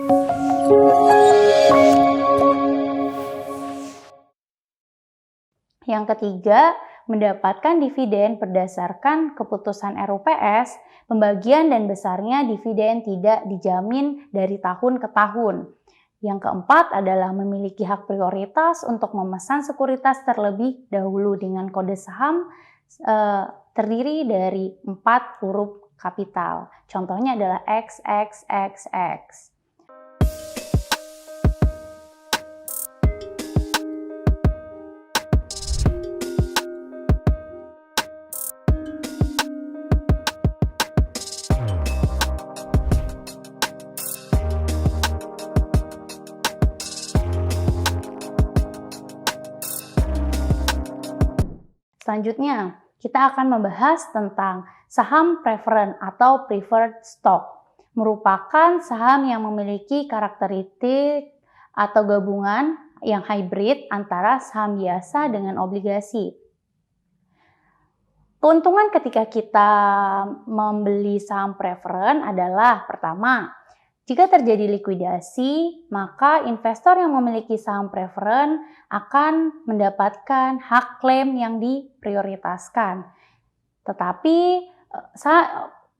Yang ketiga, mendapatkan dividen berdasarkan keputusan RUPS, pembagian dan besarnya dividen tidak dijamin dari tahun ke tahun. Yang keempat adalah memiliki hak prioritas untuk memesan sekuritas terlebih dahulu dengan kode saham terdiri dari 4 huruf kapital. Contohnya adalah XXXX. Selanjutnya, kita akan membahas tentang saham preferred atau preferred stock. Merupakan saham yang memiliki karakteristik atau gabungan yang hybrid antara saham biasa dengan obligasi. Keuntungan ketika kita membeli saham preferred adalah pertama, jika terjadi likuidasi, maka investor yang memiliki saham preferred akan mendapatkan hak klaim yang diprioritaskan. Tetapi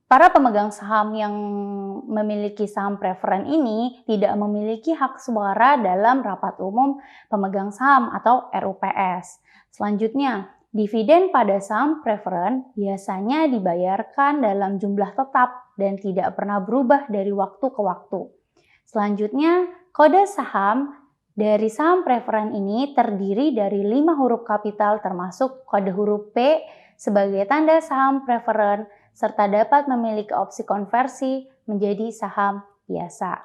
para pemegang saham yang memiliki saham preferred ini tidak memiliki hak suara dalam rapat umum pemegang saham atau RUPS. Selanjutnya, dividen pada saham preferred biasanya dibayarkan dalam jumlah tetap dan tidak pernah berubah dari waktu ke waktu. Selanjutnya, kode saham dari saham preferred ini terdiri dari 5 huruf kapital termasuk kode huruf P sebagai tanda saham preferred serta dapat memiliki opsi konversi menjadi saham biasa.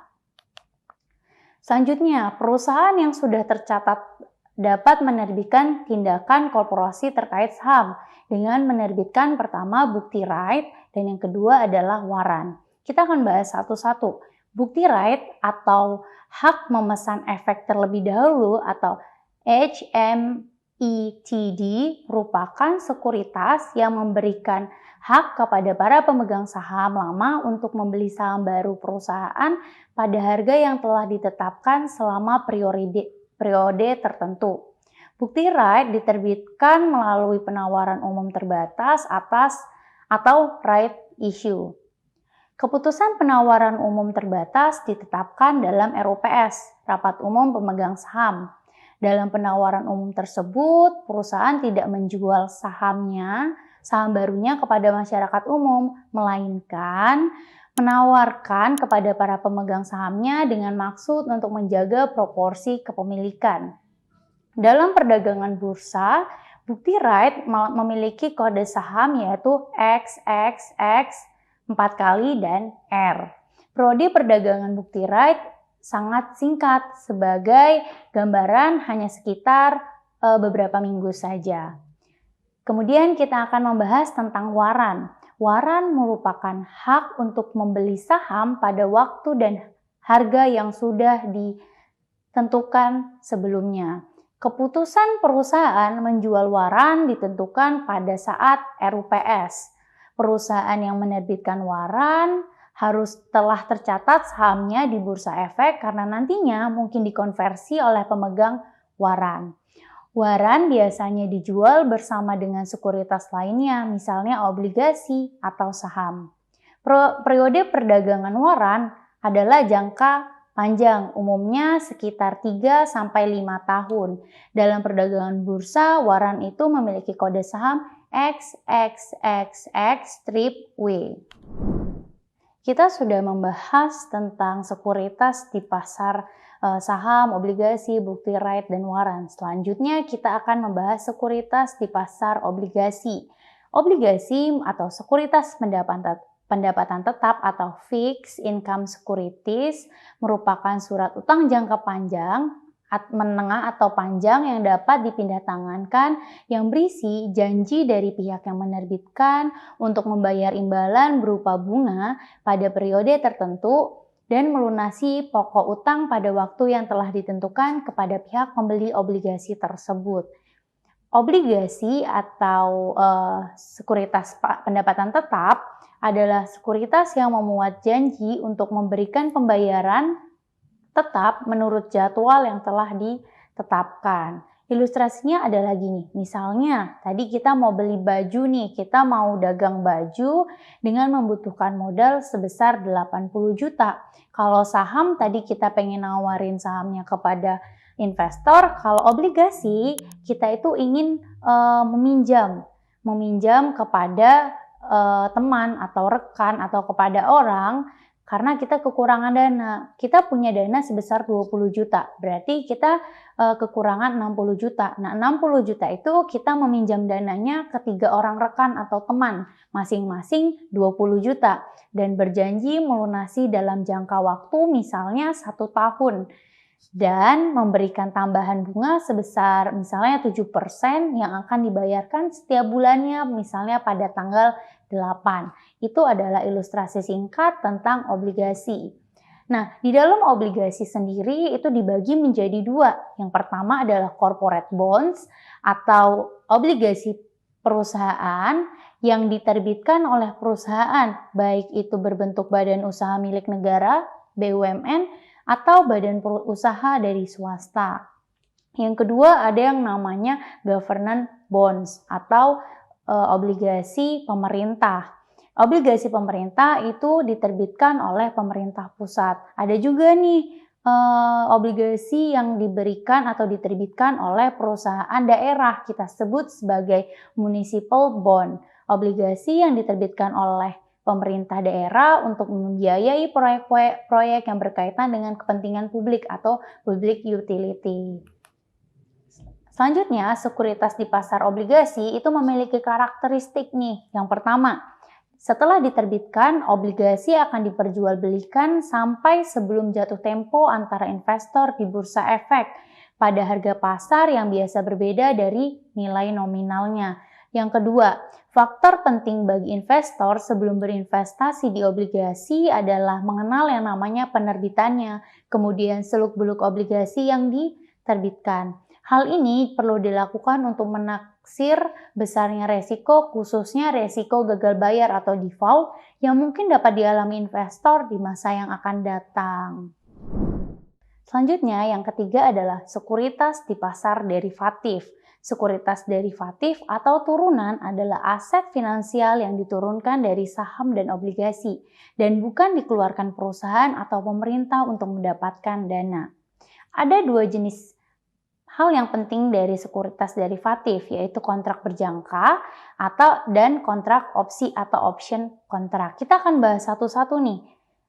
Selanjutnya, perusahaan yang sudah tercatat dapat menerbitkan tindakan korporasi terkait saham dengan menerbitkan pertama bukti right dan yang kedua adalah waran. Kita akan bahas satu-satu. Bukti right atau hak memesan efek terlebih dahulu atau HMETD merupakan sekuritas yang memberikan hak kepada para pemegang saham lama untuk membeli saham baru perusahaan pada harga yang telah ditetapkan selama periode tertentu. Bukti right diterbitkan melalui penawaran umum terbatas atau right issue. Keputusan penawaran umum terbatas ditetapkan dalam RUPS, Rapat Umum Pemegang Saham. Dalam penawaran umum tersebut, perusahaan tidak menjual saham barunya kepada masyarakat umum, melainkan menawarkan kepada para pemegang sahamnya dengan maksud untuk menjaga proporsi kepemilikan. Dalam perdagangan bursa, bukti right memiliki kode saham yaitu XXX 4 kali dan R. Periode perdagangan bukti right sangat singkat, sebagai gambaran hanya sekitar beberapa minggu saja. Kemudian kita akan membahas tentang waran. Waran merupakan hak untuk membeli saham pada waktu dan harga yang sudah ditentukan sebelumnya. Keputusan perusahaan menjual waran ditentukan pada saat RUPS. Perusahaan yang menerbitkan waran harus telah tercatat sahamnya di Bursa Efek karena nantinya mungkin dikonversi oleh pemegang waran. Waran biasanya dijual bersama dengan sekuritas lainnya, misalnya obligasi atau saham. Periode perdagangan waran adalah jangka panjang, umumnya sekitar 3-5 tahun. Dalam perdagangan bursa, waran itu memiliki kode saham XXXX-W. Kita sudah membahas tentang sekuritas di pasar saham, obligasi, bukti right, dan waran. Selanjutnya kita akan membahas sekuritas di pasar obligasi. Obligasi atau sekuritas pendapatan tetap atau fixed income securities merupakan surat utang jangka panjang, menengah atau panjang yang dapat dipindahtangankan yang berisi janji dari pihak yang menerbitkan untuk membayar imbalan berupa bunga pada periode tertentu dan melunasi pokok utang pada waktu yang telah ditentukan kepada pihak pembeli obligasi tersebut. Obligasi atau sekuritas pendapatan tetap adalah sekuritas yang memuat janji untuk memberikan pembayaran tetap menurut jadwal yang telah ditetapkan. Ilustrasinya adalah gini, misalnya tadi kita mau beli baju nih, kita mau dagang baju dengan membutuhkan modal sebesar 80 juta. Kalau saham tadi kita pengen nawarin sahamnya kepada investor, kalau obligasi kita itu ingin meminjam kepada teman atau rekan atau kepada orang karena kita kekurangan dana. Kita punya dana sebesar 20 juta, berarti kita kekurangan 60 juta. Nah, 60 juta itu kita meminjam dananya ke 3 orang rekan atau teman, masing-masing 20 juta. Dan berjanji melunasi dalam jangka waktu misalnya 1 tahun. Dan memberikan tambahan bunga sebesar misalnya 7% yang akan dibayarkan setiap bulannya, misalnya pada tanggal 8. Itu adalah ilustrasi singkat tentang obligasi. Nah, di dalam obligasi sendiri itu dibagi menjadi 2. Yang pertama adalah corporate bonds atau obligasi perusahaan yang diterbitkan oleh perusahaan, baik itu berbentuk badan usaha milik negara, BUMN, atau badan usaha dari swasta. Yang kedua ada yang namanya government bonds atau obligasi pemerintah. Obligasi pemerintah itu diterbitkan oleh pemerintah pusat. Ada juga nih obligasi yang diberikan atau diterbitkan oleh perusahaan daerah, kita sebut sebagai municipal bond. Obligasi yang diterbitkan oleh pemerintah daerah untuk membiayai proyek-proyek yang berkaitan dengan kepentingan publik atau public utility. Selanjutnya, sekuritas di pasar obligasi itu memiliki karakteristik nih. Yang pertama, setelah diterbitkan, obligasi akan diperjualbelikan sampai sebelum jatuh tempo antara investor di bursa efek pada harga pasar yang biasa berbeda dari nilai nominalnya. Yang kedua, faktor penting bagi investor sebelum berinvestasi di obligasi adalah mengenal yang namanya penerbitannya, kemudian seluk-beluk obligasi yang diterbitkan. Hal ini perlu dilakukan untuk menaksir besarnya resiko, khususnya resiko gagal bayar atau default yang mungkin dapat dialami investor di masa yang akan datang. Selanjutnya, yang ketiga adalah sekuritas di pasar derivatif. Sekuritas derivatif atau turunan adalah aset finansial yang diturunkan dari saham dan obligasi dan bukan dikeluarkan perusahaan atau pemerintah untuk mendapatkan dana. Ada 2 jenis hal yang penting dari sekuritas derivatif, yaitu kontrak berjangka dan kontrak opsi atau option kontrak. Kita akan bahas satu-satu nih.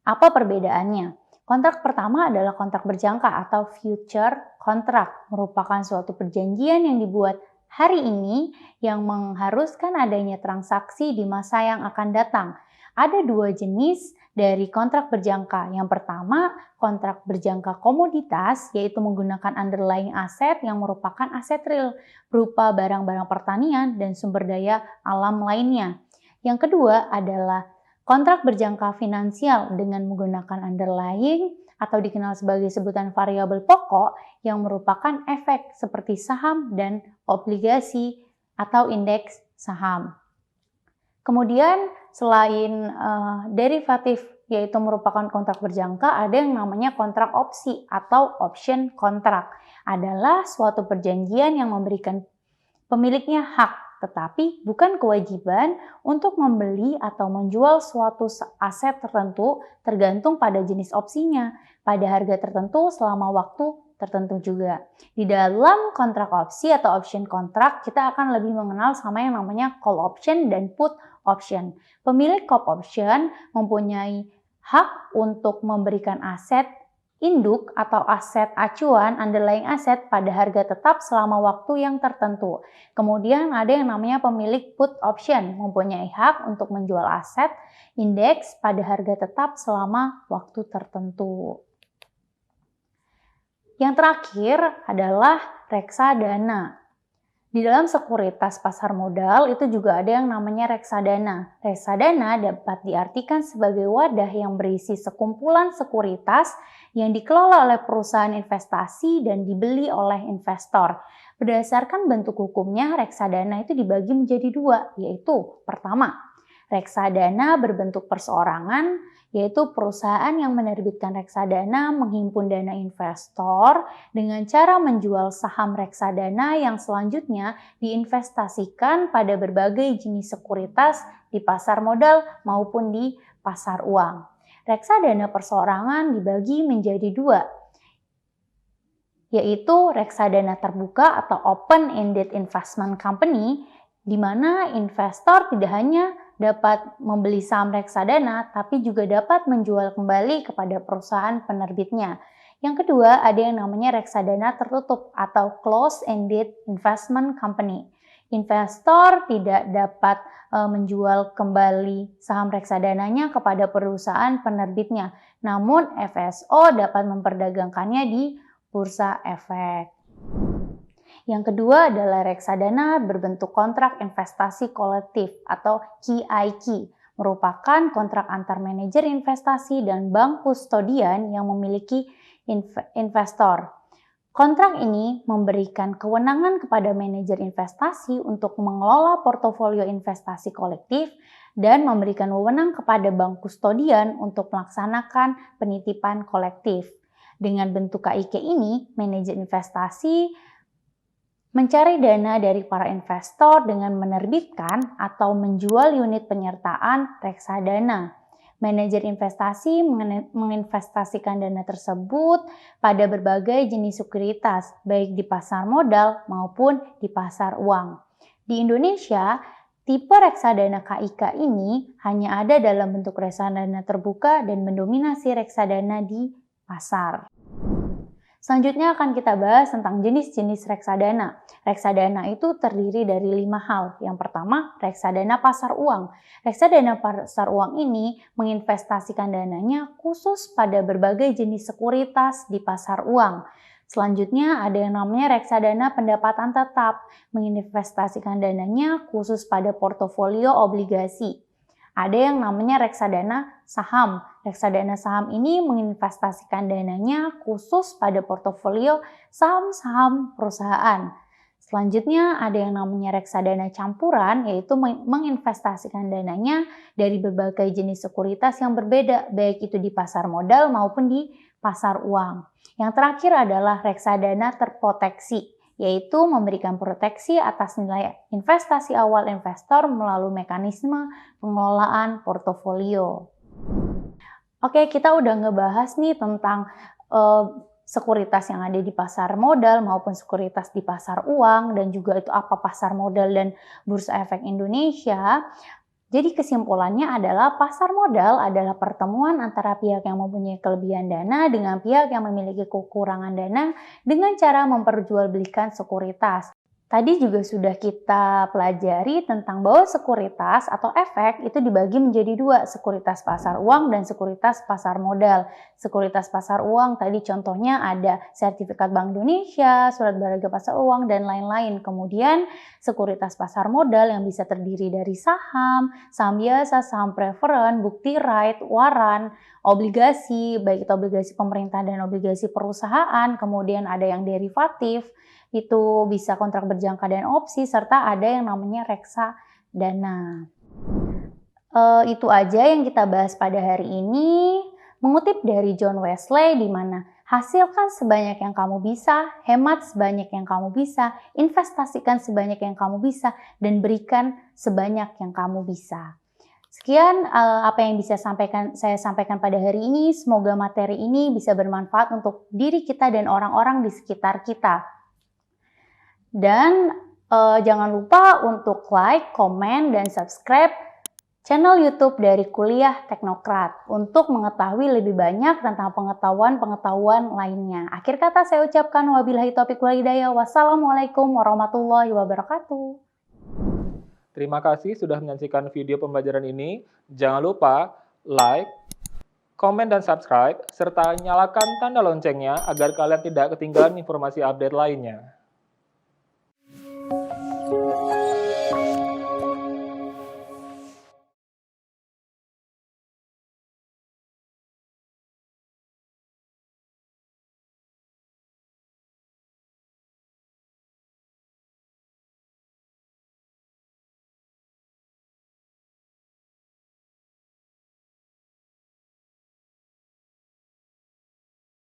Apa perbedaannya? Kontrak pertama adalah kontrak berjangka atau future contract, merupakan suatu perjanjian yang dibuat hari ini yang mengharuskan adanya transaksi di masa yang akan datang. Ada 2 jenis dari kontrak berjangka. Yang pertama, kontrak berjangka komoditas, yaitu menggunakan underlying aset yang merupakan aset real, berupa barang-barang pertanian dan sumber daya alam lainnya. Yang kedua adalah kontrak berjangka finansial dengan menggunakan underlying atau dikenal sebagai sebutan variabel pokok yang merupakan efek seperti saham dan obligasi atau indeks saham. Kemudian selain derivatif yaitu merupakan kontrak berjangka, ada yang namanya kontrak opsi atau option kontrak. Adalah suatu perjanjian yang memberikan pemiliknya hak, tetapi bukan kewajiban untuk membeli atau menjual suatu aset tertentu tergantung pada jenis opsinya, pada harga tertentu selama waktu tertentu juga. Di dalam kontrak opsi atau option kontrak, kita akan lebih mengenal sama yang namanya call option dan put option. Pemilik call option mempunyai hak untuk memberikan aset induk atau aset acuan underlying aset pada harga tetap selama waktu yang tertentu. Kemudian ada yang namanya pemilik put option, mempunyai hak untuk menjual aset indeks pada harga tetap selama waktu tertentu. Yang terakhir adalah reksadana. Di dalam sekuritas pasar modal itu juga ada yang namanya reksadana. Reksadana dapat diartikan sebagai wadah yang berisi sekumpulan sekuritas yang dikelola oleh perusahaan investasi dan dibeli oleh investor. Berdasarkan bentuk hukumnya, reksadana itu dibagi menjadi 2, yaitu pertama, Reksadana berbentuk perseorangan, yaitu perusahaan yang menerbitkan reksadana menghimpun dana investor dengan cara menjual saham reksadana yang selanjutnya diinvestasikan pada berbagai jenis sekuritas di pasar modal maupun di pasar uang. Reksadana perseorangan dibagi menjadi dua, yaitu reksadana terbuka atau open-ended investment company, di mana investor tidak hanya dapat membeli saham reksadana, tapi juga dapat menjual kembali kepada perusahaan penerbitnya. Yang kedua, ada yang namanya reksadana tertutup atau closed-ended investment company. Investor tidak dapat menjual kembali saham reksadananya kepada perusahaan penerbitnya, namun FSO dapat memperdagangkannya di bursa efek. Yang kedua adalah reksadana berbentuk kontrak investasi kolektif atau QIQ, merupakan kontrak antar manajer investasi dan bank kustodian yang memiliki investor. Kontrak ini memberikan kewenangan kepada manajer investasi untuk mengelola portofolio investasi kolektif dan memberikan wewenang kepada bank kustodian untuk melaksanakan penitipan kolektif. Dengan bentuk KIQ ini, manajer investasi mencari dana dari para investor dengan menerbitkan atau menjual unit penyertaan reksadana. Manajer investasi menginvestasikan dana tersebut pada berbagai jenis sekuritas, baik di pasar modal maupun di pasar uang. Di Indonesia, tipe reksadana KIK ini hanya ada dalam bentuk reksadana terbuka dan mendominasi reksadana di pasar. Selanjutnya akan kita bahas tentang jenis-jenis reksadana. Reksadana itu terdiri dari 5 hal. Yang pertama, reksadana pasar uang. Reksadana pasar uang ini menginvestasikan dananya khusus pada berbagai jenis sekuritas di pasar uang. Selanjutnya ada yang namanya reksadana pendapatan tetap, menginvestasikan dananya khusus pada portofolio obligasi. Ada yang namanya reksadana saham. Reksadana saham ini menginvestasikan dananya khusus pada portofolio saham-saham perusahaan. Selanjutnya ada yang namanya reksadana campuran, yaitu menginvestasikan dananya dari berbagai jenis sekuritas yang berbeda, baik itu di pasar modal maupun di pasar uang. Yang terakhir adalah reksadana terproteksi, yaitu memberikan proteksi atas nilai investasi awal investor melalui mekanisme pengelolaan portofolio. Oke, kita udah ngebahas nih tentang sekuritas yang ada di pasar modal maupun sekuritas di pasar uang, dan juga itu apa pasar modal dan bursa efek Indonesia. Jadi kesimpulannya adalah pasar modal adalah pertemuan antara pihak yang mempunyai kelebihan dana dengan pihak yang memiliki kekurangan dana dengan cara memperjualbelikan sekuritas. Tadi juga sudah kita pelajari tentang bahwa sekuritas atau efek itu dibagi menjadi dua, sekuritas pasar uang dan sekuritas pasar modal. Sekuritas pasar uang tadi contohnya ada sertifikat Bank Indonesia, surat berharga pasar uang, dan lain-lain. Kemudian sekuritas pasar modal yang bisa terdiri dari saham, saham biasa, saham preferen, bukti right, waran, obligasi, baik itu obligasi pemerintah dan obligasi perusahaan, kemudian ada yang derivatif, itu bisa kontrak berjangka dan opsi, serta ada yang namanya reksadana. Itu aja yang kita bahas pada hari ini, mengutip dari John Wesley, di mana hasilkan sebanyak yang kamu bisa, hemat sebanyak yang kamu bisa, investasikan sebanyak yang kamu bisa, dan berikan sebanyak yang kamu bisa. Sekian apa yang bisa saya sampaikan pada hari ini. Semoga materi ini bisa bermanfaat untuk diri kita dan orang-orang di sekitar kita. Dan jangan lupa untuk like, komen, dan subscribe channel YouTube dari Kuliah Teknokrat untuk mengetahui lebih banyak tentang pengetahuan-pengetahuan lainnya. Akhir kata saya ucapkan wabillahi taufiq wal hidayah. Wassalamualaikum warahmatullahi wabarakatuh. Terima kasih sudah menyaksikan video pembelajaran ini. Jangan lupa like, komen, dan subscribe, serta nyalakan tanda loncengnya agar kalian tidak ketinggalan informasi update lainnya.